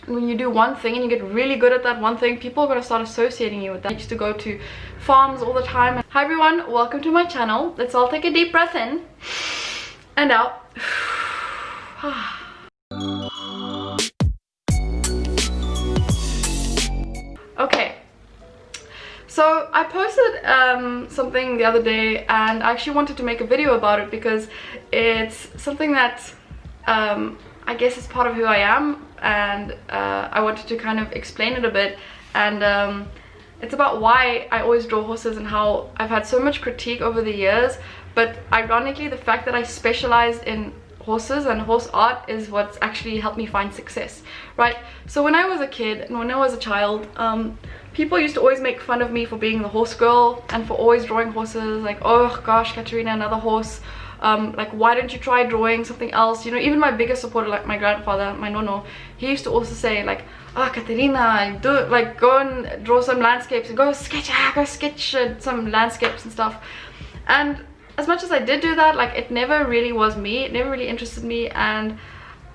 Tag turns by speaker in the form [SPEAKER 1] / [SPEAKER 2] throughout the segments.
[SPEAKER 1] when you do one thing and you get really good at that one thing, people are going to start associating you with that. I used to go to farms all the time. Hi everyone, welcome to my channel. Let's all take a deep breath in and out. Okay, so I posted something the other day, and I actually wanted to make a video about it because it's something that I guess is part of who I am, and I wanted to kind of explain it a bit. And it's about why I always draw horses and how I've had so much critique over the years, but ironically the fact that I specialized in horses and horse art is what's actually helped me find success, right? So when I was a kid and when I was a child, people used to always make fun of me for being the horse girl and for always drawing horses, like, oh gosh, Katerina, another horse. Like, why don't you try drawing something else? You know, even my biggest supporter, like my grandfather, my nono, he used to also say like, ah, Katerina, do like go and draw some landscapes and go sketch some landscapes and stuff. And as much as I did do that, like, it never really was me, it never really interested me, and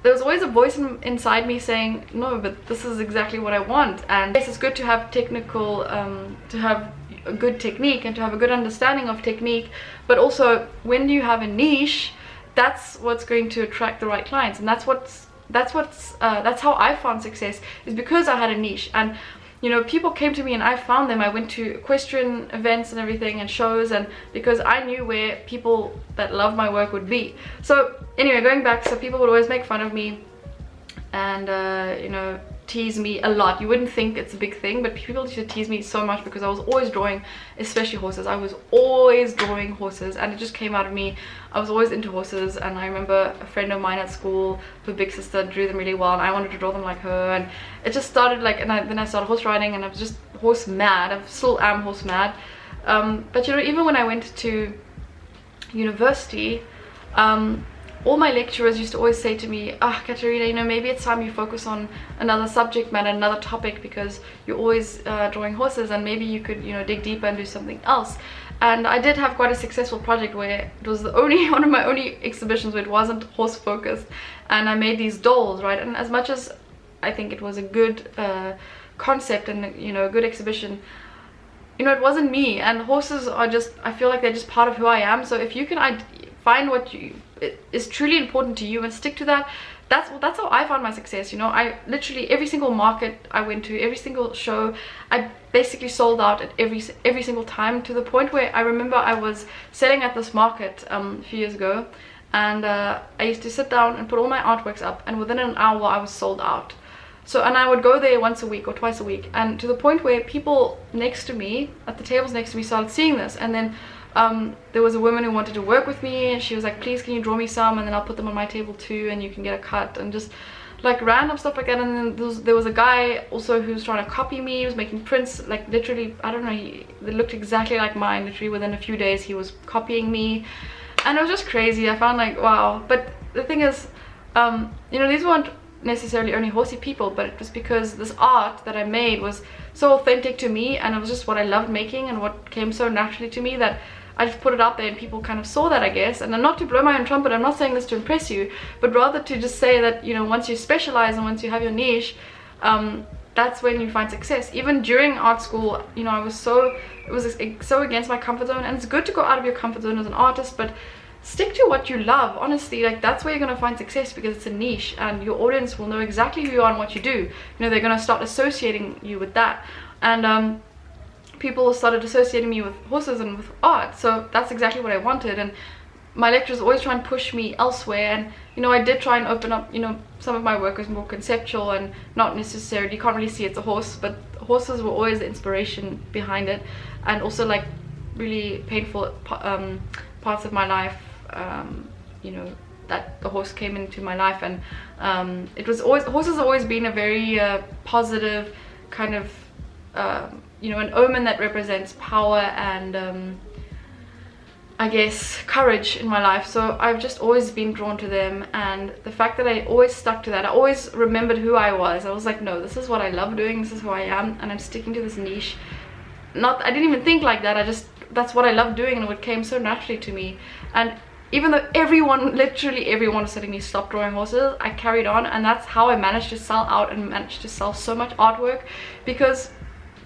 [SPEAKER 1] there was always a voice inside me saying, no, but this is exactly what I want. And yes, it's good to have technical, to have a good technique and to have a good understanding of technique, but also when you have a niche, that's what's going to attract the right clients. And that's how I found success, is because I had a niche. And you know, people came to me and I found them. I went to equestrian events and everything and shows, and because I knew where people that love my work would be. So anyway, going back, so people would always make fun of me and you know, tease me a lot. You wouldn't think it's a big thing, but people used to tease me so much because I was always drawing, especially horses. I was always drawing horses, and it just came out of me. I was always into horses, and I remember a friend of mine at school, her big sister, drew them really well, and I wanted to draw them like her, and it just started like, and then I started horse riding, and I was just horse mad. I still am horse mad. But you know, even when I went to university, all my lecturers used to always say to me, ah, Katerina, you know, maybe it's time you focus on another subject matter, another topic, because you're always drawing horses, and maybe you could, you know, dig deeper and do something else. And I did have quite a successful project where it was the only one of my only exhibitions where it wasn't horse focused, and I made these dolls, right? And as much as I think it was a good concept and, you know, a good exhibition, you know, it wasn't me. And horses are just, I feel like they're just part of who I am. So if you can find what is truly important to you and stick to that, that's how I found my success. You know, I literally, every single market I went to, every single show, I basically sold out at every single time, to the point where I remember I was selling at this market a few years ago, and I used to sit down and put all my artworks up, and within an hour I was sold out. So, and I would go there once a week or twice a week, and to the point where people next to me, at the tables next to me, started seeing this. And then there was a woman who wanted to work with me, and she was like, please, can you draw me some, and then I'll put them on my table too, and you can get a cut, and just like random stuff like that. And then there was a guy also who was trying to copy me. He was making prints, like literally, I don't know, they looked exactly like mine. Literally within a few days he was copying me, and it was just crazy. I found like, wow. But the thing is, you know, these weren't necessarily only horsey people, but it was because this art that I made was so authentic to me, and it was just what I loved making and what came so naturally to me, that I just put it out there, and people kind of saw that, I guess. And not to blow my own trumpet, I'm not saying this to impress you, but rather to just say that, you know, once you specialize and once you have your niche, that's when you find success. Even during art school, you know, it was so against my comfort zone, and it's good to go out of your comfort zone as an artist, but stick to what you love. Honestly, like, that's where you're going to find success, because it's a niche, and your audience will know exactly who you are and what you do. You know, they're going to start associating you with that, and people started associating me with horses and with art. So that's exactly what I wanted. And my lecturers always try and push me elsewhere, and you know, I did try and open up, you know, some of my work was more conceptual and not necessarily, you can't really see it's a horse, but horses were always the inspiration behind it. And also like really painful parts of my life, you know, that the horse came into my life, and it was always, horses have always been a very positive kind of you know, an omen that represents power and I guess courage in my life. So I've just always been drawn to them, and the fact that I always stuck to that, I always remembered who I was. I was like, no, this is what I love doing, this is who I am, and I'm sticking to this niche. I didn't even think like that, that's what I love doing, and it came so naturally to me. And even though everyone, literally everyone was telling me stop drawing horses, I carried on, and that's how I managed to sell out and managed to sell so much artwork. Because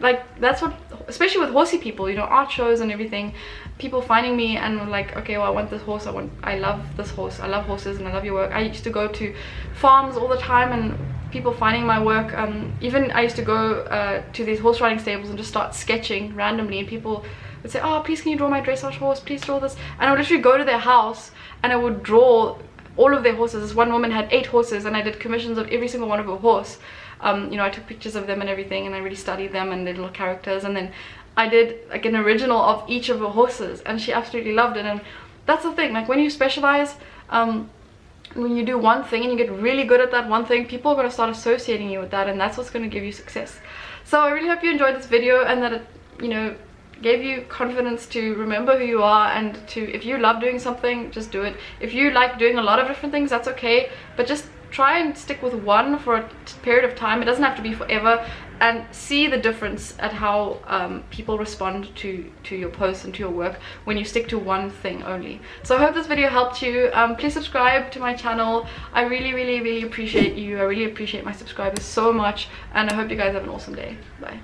[SPEAKER 1] like that's what, especially with horsey people, you know, art shows and everything, people finding me and like, okay, well, I want this horse, I love this horse, I love horses and I love your work. I used to go to farms all the time and people finding my work. Even I used to go to these horse riding stables and just start sketching randomly, and people would say, oh, please can you draw my dressage horse, please draw this. And I would literally go to their house and I would draw all of their horses. This one woman had 8 horses and I did commissions of every single one of her horse. You know, I took pictures of them and everything, and I really studied them and their little characters, and then I did like an original of each of her horses, and she absolutely loved it. And that's the thing, like when you specialize, when you do one thing and you get really good at that one thing, people are going to start associating you with that, and that's what's going to give you success. So I really hope you enjoyed this video and that it, you know, gave you confidence to remember who you are, and to, if you love doing something, just do it. If you like doing a lot of different things, that's okay, but just try and stick with one for a period of time. It doesn't have to be forever, and see the difference at how people respond to your posts and to your work when you stick to one thing only. So I hope this video helped you. Please subscribe to my channel. I really appreciate you. I really appreciate my subscribers so much, and I hope you guys have an awesome day. Bye.